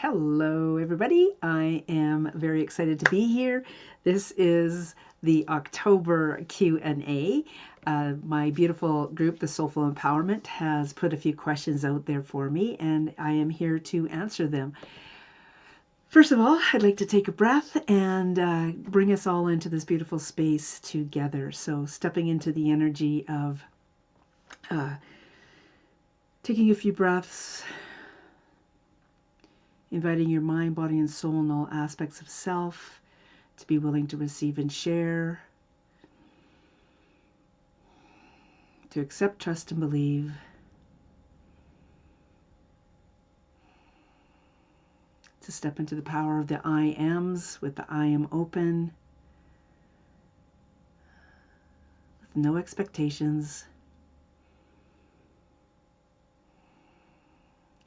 Hello, everybody. I am very excited to be here. This is the October Q&A. My beautiful group, the Soulful Empowerment, has put a few questions out there for me, and I am here to answer them. First of all, I'd like to take a breath and bring us all into this beautiful space together. So stepping into the energy of taking a few breaths, inviting your mind, body, and soul and all aspects of self to be willing to receive and share, to accept, trust, and believe, to step into the power of the I ams with the I am open, with no expectations,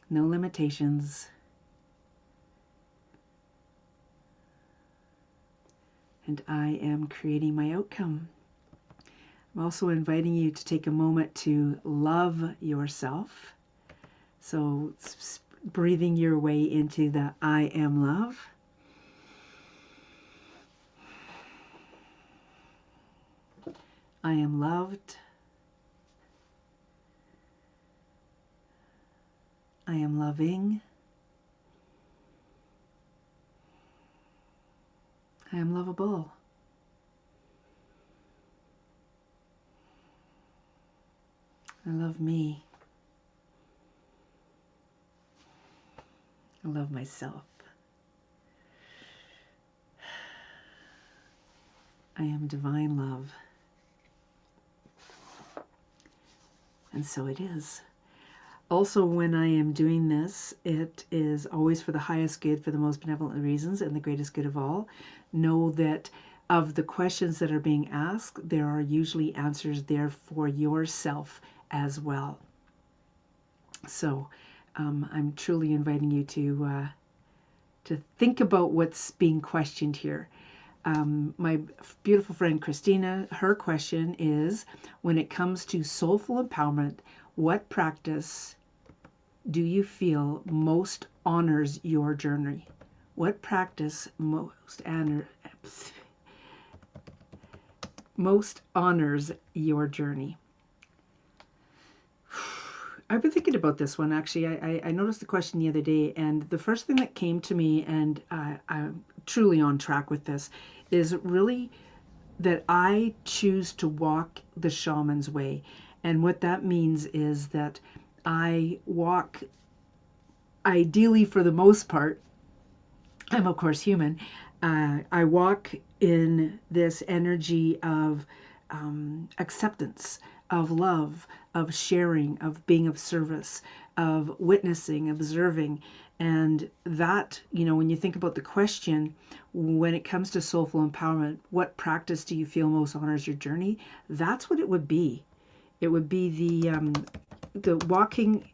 no limitations, and I am creating my outcome. I'm also inviting you to take a moment to love yourself. So breathing your way into the I am love. I am loved. I am loving. I am lovable. I love me. I love myself. I am divine love. And so it is. Also, when I am doing this, it is always for the highest good, for the most benevolent reasons, and the greatest good of all. Know that of the questions that are being asked, there are usually answers there for yourself as well. So I'm truly inviting you to think about what's being questioned here. My beautiful friend Christina, her question is, when it comes to soulful empowerment, what practice do you feel most honors your journey? What practice most honors your journey? I've been thinking about this one, actually. I noticed the question the other day, and the first thing that came to me, and I'm truly on track with this, is really that I choose to walk the shaman's way. And what that means is that I walk, ideally for the most part, I'm of course human, I walk in this energy of acceptance, of love, of sharing, of being of service, of witnessing, observing. And that, when you think about the question, when it comes to soulful empowerment, what practice do you feel most honors your journey? That's what it would be. It would be the walking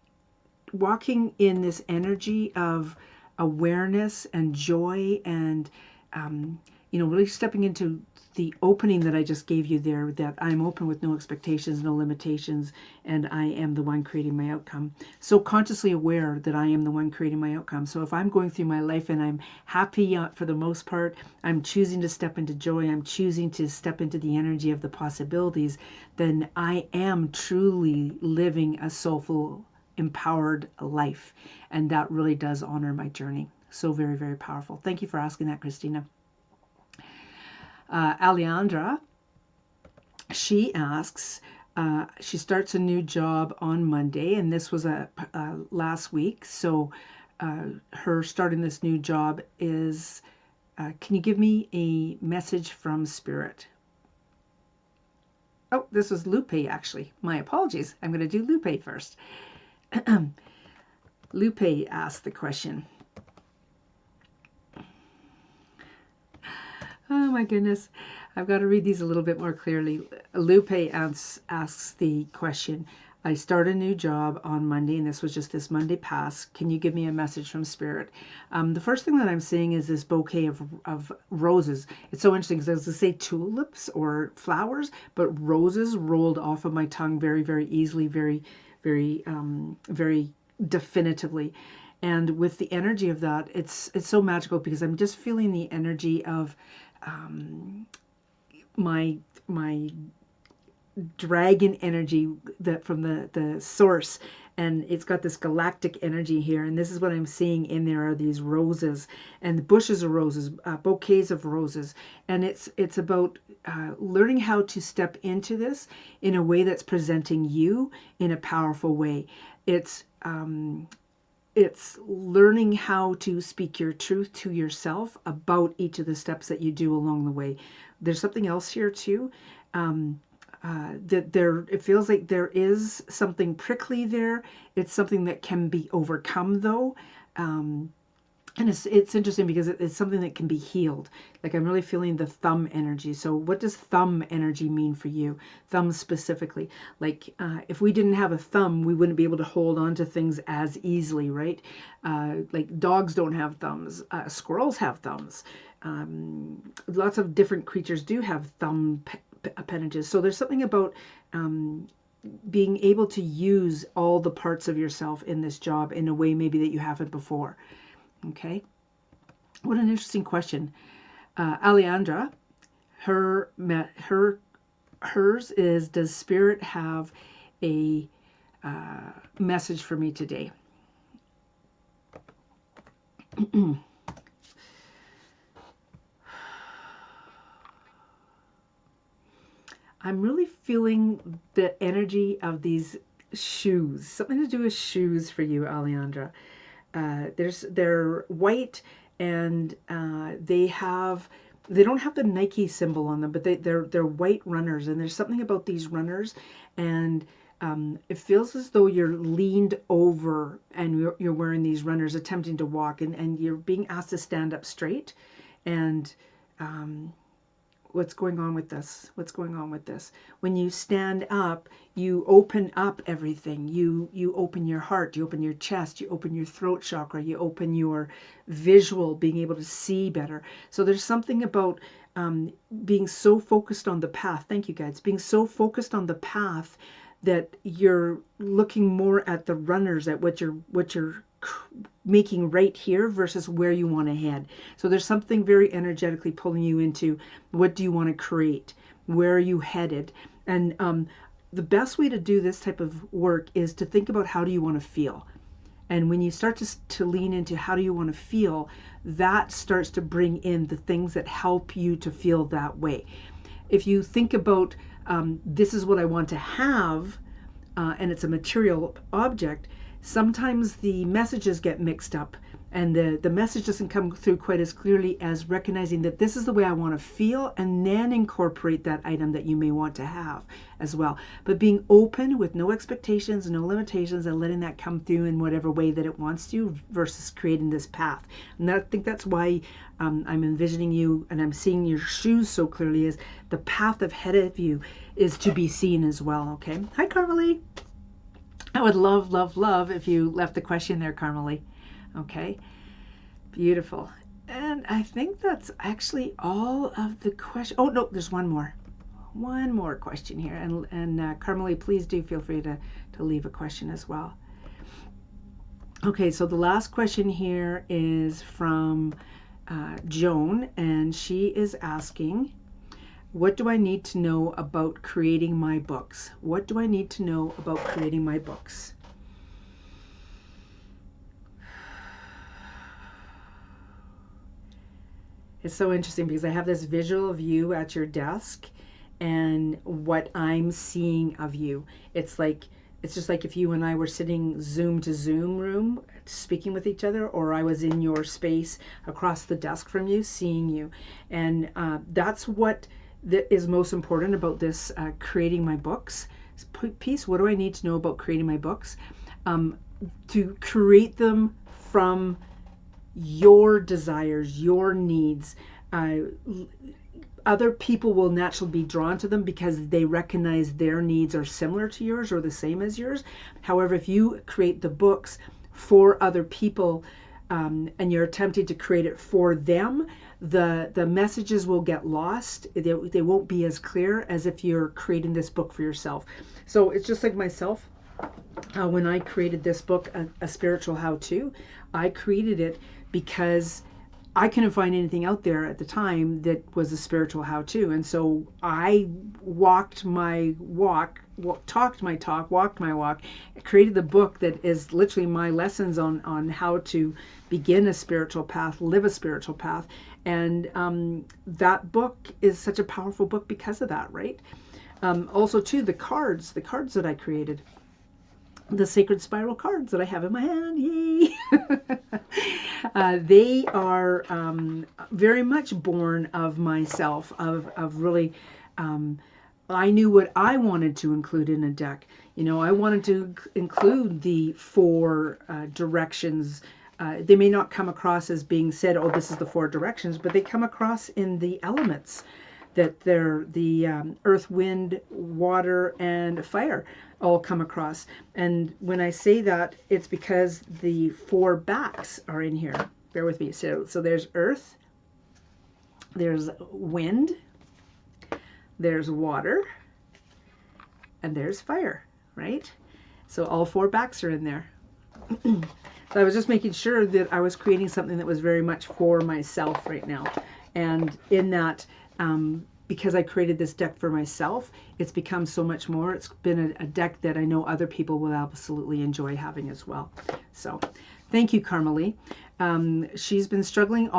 in this energy of awareness and joy and really stepping into the opening that I just gave you there, that I'm open with no expectations, no limitations, and I am the one creating my outcome. So consciously aware that I am the one creating my outcome. So if I'm going through my life and I'm happy for the most part, I'm choosing to step into joy, I'm choosing to step into the energy of the possibilities, then I am truly living a soulful, empowered life. And that really does honor my journey. So very, very powerful. Thank you for asking that, Christina. Alejandra, she asks, she starts a new job on Monday, and this was last week. So her starting this new job is, can you give me a message from Spirit? Oh, this was Lupe, actually. My apologies. I'm going to do Lupe first. Lupe asked the question. Oh my goodness. I've got to read these a little bit more clearly. Lupe asks the question. I start a new job on Monday, and this was just this Monday past. Can you give me a message from Spirit? The first thing that I'm seeing is this bouquet of roses. It's so interesting because I was going to say tulips or flowers, but roses rolled off of my tongue very, very easily, very, very, very definitively. And with the energy of that, it's so magical because I'm just feeling the energy of my dragon energy that from the source, and it's got this galactic energy here, and this is what I'm seeing in there are these roses and bushes of roses, bouquets of roses, and it's about learning how to step into this in a way that's presenting you in a powerful way. It's learning how to speak your truth to yourself about each of the steps that you do along the way. There's something else here too. That there, it feels like there is something prickly there. It's something that can be overcome though. And it's interesting because it's something that can be healed. Like I'm really feeling the thumb energy. So what does thumb energy mean for you? Thumb specifically. Like if we didn't have a thumb, we wouldn't be able to hold on to things as easily, right? Like dogs don't have thumbs. Squirrels have thumbs. Lots of different creatures do have thumb appendages. So there's something about being able to use all the parts of yourself in this job in a way maybe that you haven't before. Okay, what an interesting question. Alejandra, hers is, does Spirit have a message for me today? I'm really feeling the energy of these shoes, something to do with shoes for you, Alejandra. They're white, and they don't have the Nike symbol on them, but they're white runners, and there's something about these runners, and it feels as though you're leaned over and you're wearing these runners, attempting to walk, and you're being asked to stand up straight. And what's going on with this? What's going on with this? When you stand up, you open up everything. You open your heart, you open your chest, you open your throat chakra, you open your visual, being able to see better. So there's something about being so focused on the path. Thank you, guys. Being so focused on the path that you're looking more at the runners, at what you're making right here versus where you want to head. So there's something very energetically pulling you into what do you want to create? Where are you headed? And the best way to do this type of work is to think about how do you want to feel. And when you start to lean into how do you want to feel, that starts to bring in the things that help you to feel that way. If you think about this is what I want to have, and it's a material object, sometimes the messages get mixed up, and the message doesn't come through quite as clearly as recognizing that this is the way I want to feel, and then incorporate that item that you may want to have as well. But being open with no expectations, no limitations, and letting that come through in whatever way that it wants to, versus creating this path. And I think that's why I'm envisioning you and I'm seeing your shoes so clearly, is the path ahead of you is to be seen as well. Okay. Hi, Carmelie. I would love, love, love if you left the question there, Carmelie. Okay, beautiful. And I think that's actually all of the questions. Oh, no, there's one more question here. And Carmelie, please do feel free to leave a question as well. Okay, so the last question here is from Joan, and she is asking, what do I need to know about creating my books? What do I need to know about creating my books? It's so interesting because I have this visual of you at your desk and what I'm seeing of you. It's just like if you and I were sitting Zoom to Zoom room speaking with each other, or I was in your space across the desk from you, seeing you. And that's what is most important about this creating my books piece. What do I need to know about creating my books? To create them from your desires, your needs. Other people will naturally be drawn to them because they recognize their needs are similar to yours or the same as yours. However, if you create the books for other people, and you're attempting to create it for them, the messages will get lost. They won't be as clear as if you're creating this book for yourself. So it's just like myself. when I created this book, a spiritual how-to, I created it because I couldn't find anything out there at the time that was a spiritual how-to. And so I walked my walk, talked my talk, walked my walk, created the book that is literally my lessons on how to begin a spiritual path, live a spiritual path. And that book is such a powerful book because of that, right? Also, too, the cards that I created, the sacred spiral cards that I have in my hand, yay! They are very much born of myself, of really, I knew what I wanted to include in a deck. You know, I wanted to include the 4 directions. They may not come across as being said, oh, this is the 4 directions, but they come across in the elements, that they're the earth, wind, water, and fire all come across. And when I say that, it's because the 4 backs are in here. Bear with me. So there's earth, there's wind, there's water, and there's fire, right? So all 4 backs are in there. So I was just making sure that I was creating something that was very much for myself right now. And in that, because I created this deck for myself, it's become so much more. It's been a deck that I know other people will absolutely enjoy having as well. So thank you, Carmelie. She's been struggling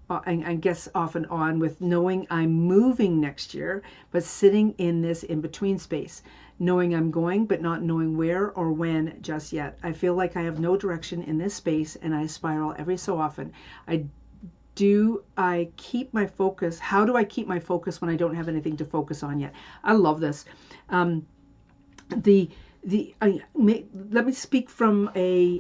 I guess off and on with knowing I'm moving next year, but sitting in this in-between space, knowing I'm going, but not knowing where or when just yet. I feel like I have no direction in this space, and I spiral every so often. Do I keep my focus? How do I keep my focus when I don't have anything to focus on yet? I love this. Let me speak from a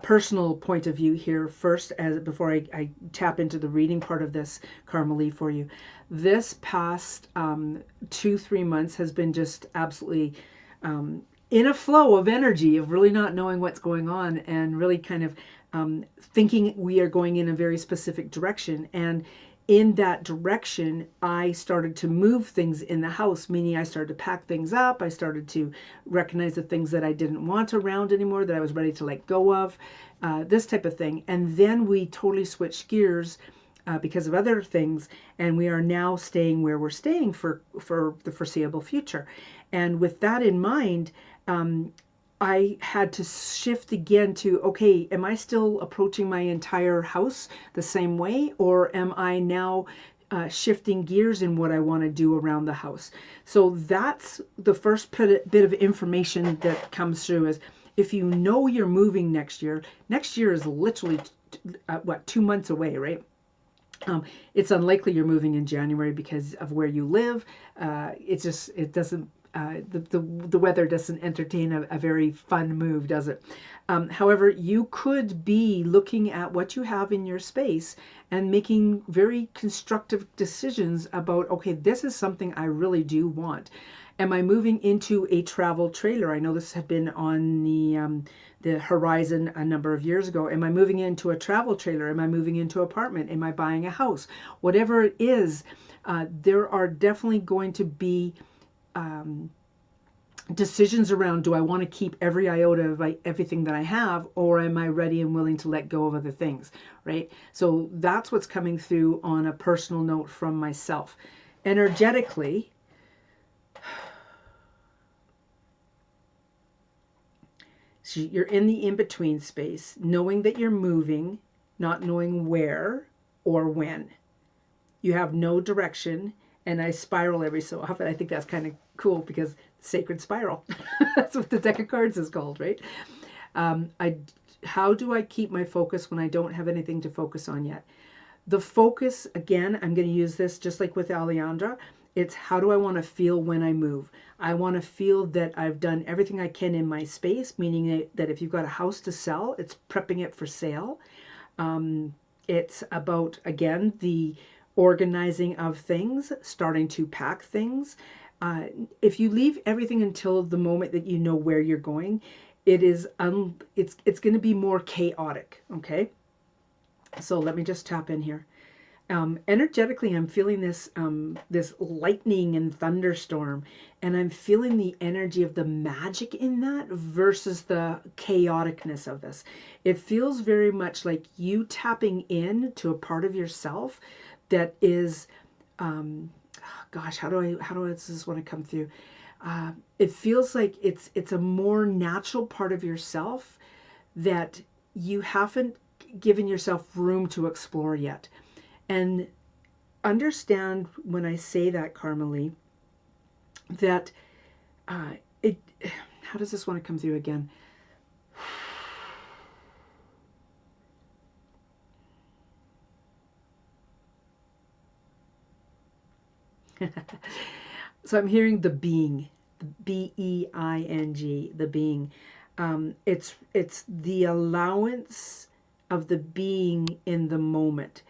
personal point of view here first, before I tap into the reading part of this, Carmelie, for you. This past 2-3 months has been just absolutely in a flow of energy, of really not knowing what's going on, and really kind of thinking we are going in a very specific direction. And in that direction, I started to move things in the house, meaning I started to pack things up. I started to recognize the things that I didn't want around anymore, that I was ready to let go of, this type of thing. And then we totally switched gears because of other things, and we are now staying where we're staying for the foreseeable future. And with that in mind, I had to shift again to, okay, am I still approaching my entire house the same way, or am I now shifting gears in what I want to do around the house? So that's the first bit of information that comes through, is if you know you're moving next year is literally 2 months away, right? It's unlikely you're moving in January because of where you live. It doesn't. The weather doesn't entertain a very fun move, does it? However, you could be looking at what you have in your space and making very constructive decisions about, okay, this is something I really do want. Am I moving into a travel trailer? I know this had been on the horizon a number of years ago. Am I moving into a travel trailer? Am I moving into an apartment? Am I buying a house? Whatever it is, there are definitely going to be decisions around, do I want to keep every iota of everything that I have, or am I ready and willing to let go of other things, right? So that's what's coming through on a personal note from myself. Energetically, so you're in the in-between space, knowing that you're moving, not knowing where or when. You have no direction, and I spiral every so often. I think that's kind of cool because sacred spiral. That's what the deck of cards is called, right? How do I keep my focus when I don't have anything to focus on yet? The focus, again, I'm going to use this just like with Alejandra. It's how do I want to feel when I move? I want to feel that I've done everything I can in my space, meaning that if you've got a house to sell, it's prepping it for sale. It's about, again, the organizing of things, starting to pack things. If you leave everything until the moment that you know where you're going, it's going to be more chaotic, okay? So let me just tap in here. Energetically, I'm feeling this lightning and thunderstorm, and I'm feeling the energy of the magic in that versus the chaoticness of this. It feels very much like you tapping in to a part of yourself that is, um, gosh, does this want to come through? It feels like it's a more natural part of yourself that you haven't given yourself room to explore yet. And understand when I say that, Carmelie, that uh, it. How does this want to come through again? So I'm hearing the being, Being, the being. It's the allowance of the being in the moment.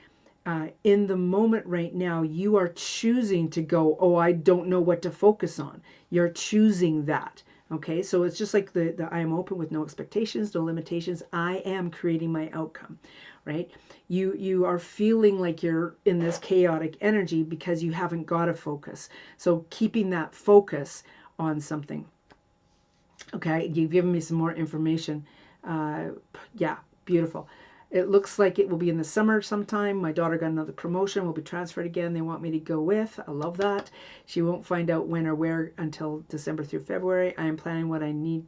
In the moment right now, you are choosing to go, oh, I don't know what to focus on. You're choosing that. Okay, so it's just like the I am open with no expectations, no limitations. I am creating my outcome, right? You are feeling like you're in this chaotic energy because you haven't got a focus. So keeping that focus on something. Okay, you've given me some more information. Yeah, beautiful. It looks like it will be in the summer sometime. My daughter got another promotion, will be transferred again. They want me to go with. I love that. She won't find out when or where until December through February. I am planning what I need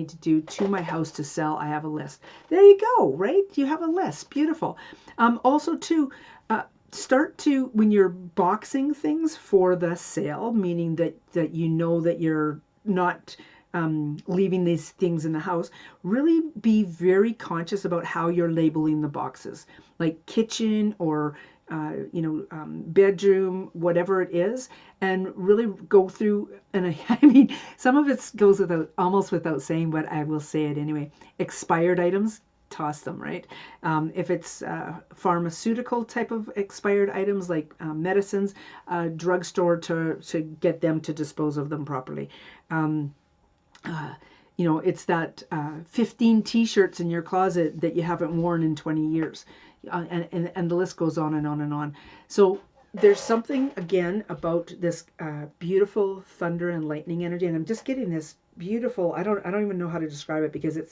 to do to my house to sell. I have a list. There you go, right? You have a list. Beautiful. Also, too, start to, when you're boxing things for the sale, meaning that you know that you're not leaving these things in the house, really be very conscious about how you're labeling the boxes, like kitchen or bedroom, whatever it is, and really go through. And I mean, some of it goes almost without saying, but I will say it anyway. Expired items, toss them, right? If it's pharmaceutical type of expired items like medicines, drugstore to get them to dispose of them properly. Um, it's that 15 t-shirts in your closet that you haven't worn in 20 years. And the list goes on and on and on. So there's something, again, about this beautiful thunder and lightning energy. And I'm just getting this beautiful, I don't even know how to describe it because it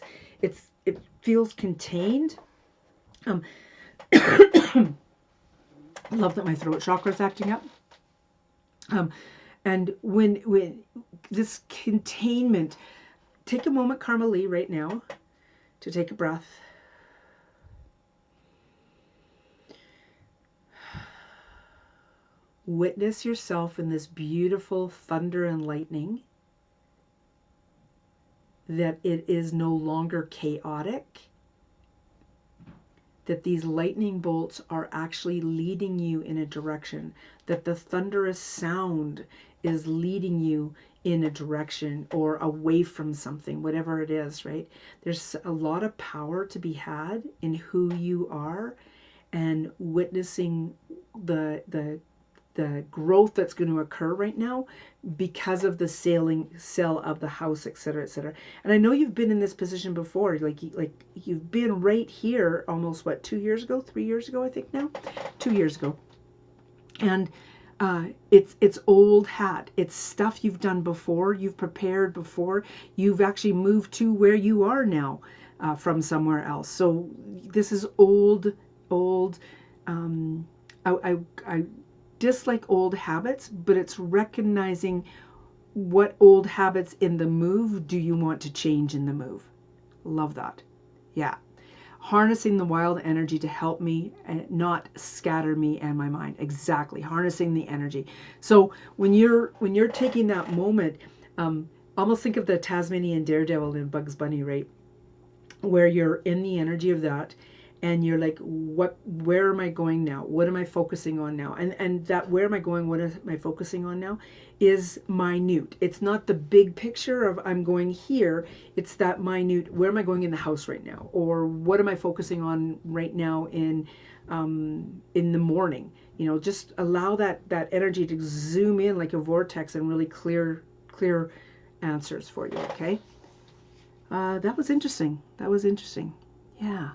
feels contained. Love that my throat chakra is acting up. And when this containment, take a moment, Carmelie, right now, to take a breath. Witness yourself in this beautiful thunder and lightning, that it is no longer chaotic, that these lightning bolts are actually leading you in a direction, that the thunderous sound is leading you in a direction or away from something, whatever it is, right? There's a lot of power to be had in who you are and witnessing the growth that's going to occur right now because of the sale of the house, etc., etc. And I know you've been in this position before, like you've been right here almost 2 years ago, 3 years ago, I think now, 2 years ago, and it's old hat. It's stuff you've done before, you've prepared before, you've actually moved to where you are now from somewhere else. So this is old. I dislike old habits, but it's recognizing what old habits in the move do you want to change in the move. Love that. Yeah. Harnessing the wild energy to help me and not scatter me and my mind. Exactly. Harnessing the energy. So when you're taking that moment, almost think of the Tasmanian Daredevil in Bugs Bunny, right? Where you're in the energy of that and you're like, where am I going now? What am I focusing on now? And that where am I going, what am I focusing on now is minute. It's not the big picture of I'm going here. It's that minute, where am I going in the house right now? Or what am I focusing on right now in the morning? Just allow that energy to zoom in like a vortex and really clear answers for you, okay? That was interesting. Yeah.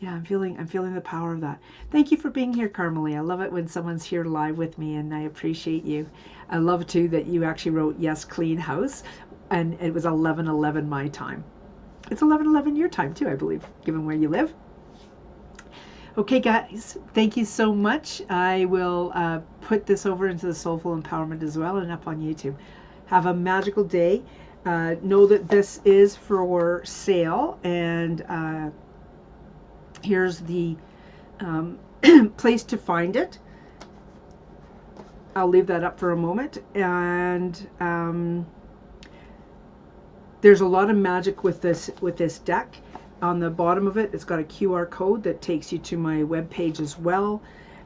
Yeah, I'm feeling the power of that. Thank you for being here, Carmelie. I love it when someone's here live with me, and I appreciate you. I love too that you actually wrote yes, clean house, and it was 11:11 my time. It's 11:11 your time too, I believe, given where you live. Okay, guys, thank you so much. I will put this over into the Soulful Empowerment as well and up on YouTube. Have a magical day. Know that this is for sale, and here's the place to find it. I'll leave that up for a moment. And there's a lot of magic with this deck. On the bottom of it, it's got a QR code that takes you to my webpage as well.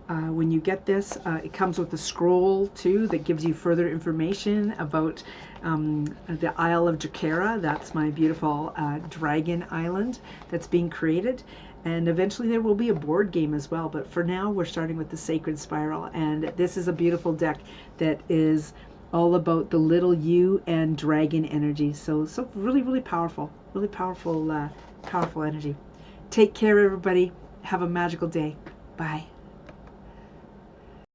When you get this, it comes with a scroll too that gives you further information about the Isle of Jakara. That's my beautiful dragon island that's being created. And eventually there will be a board game as well. But for now, we're starting with the Sacred Spiral. And this is a beautiful deck that is all about the little you and dragon energy. So really, really powerful. Really powerful, powerful energy. Take care, everybody. Have a magical day. Bye.